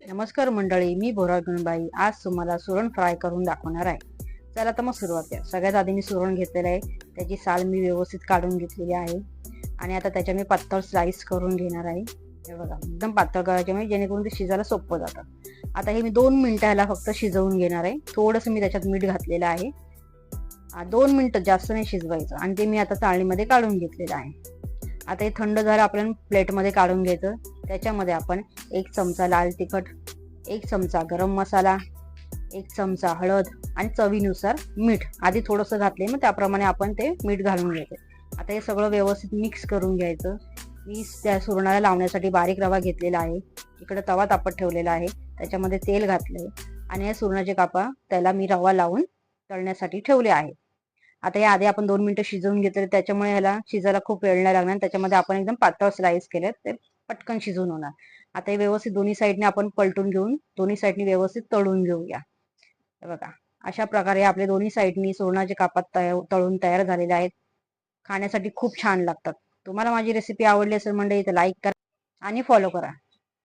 नमस्कार मंडळी, मी भोरा गणबाई आज तुम्हाला सुरण फ्राय करून दाखवणार आहे. चला तर मग सुरुवात करूया. सगळ्यात आधी मी सुरण घेतलेलं आहे, त्याची साल मी व्यवस्थित काढून घेतलेली आहे आणि आता त्याच्या मी पातळ स्लाइस करून घेणार आहे. हे बघा, एकदम पातळ करायचे म्हणजे जेणेकरून ते शिजायला सोपं जातं. आता हे मी 2 मिनिटं ह्याला फक्त शिजवून घेणार आहे. थोडंसं मी त्याच्यात मीठ घातलेलं आहे. 2 मिनिटं, जास्त नाही शिजवायचं. आणि ते मी आता चाळणीमध्ये काढून घेतलेलं आहे. आता हे थंड झालं, आपण प्लेटमध्ये काढून घ्यायचं. त्याच्यामध्ये आपण 1 चमचा लाल तिखट, 1 चमचा गरम मसाला, 1 चमचा हळद आणि चवीनुसार मीठ आधी थोडंसं घातले, मग त्याप्रमाणे आपण ते मीठ घालून घ्यायचं. आता हे सगळं व्यवस्थित मिक्स करून घ्यायचं. मी त्या सुरणाला लावण्यासाठी बारीक रवा घेतलेला आहे. इकडे तवा तापत ठेवलेला आहे, त्याच्यामध्ये तेल घातलंय आणि या सुरणाचे कापा त्याला मी रवा लावून तळण्यासाठी ठेवले आहे. आता या आधी आपण 2 मिनिटं शिजवून घेतले, त्याच्यामुळे ह्याला शिजायला खूप वेळ नाही लागणार. त्याच्यामध्ये आपण एकदम पातळ स्लाइस केले, ते पटकन शिजून होणार. आता हे व्यवस्थित दोन्ही साईडने आपण पलटून घेऊन दोन्ही साईडने व्यवस्थित तळून घेऊया. बघा, अशा प्रकारे आपले दोन्ही साईडनी सुरणाचे कापात तळून तयार झालेले आहेत. खाण्यासाठी खूप छान लागतात. तुम्हाला माझी रेसिपी आवडली असेल मंडळी तर लाईक करा आणि फॉलो करा.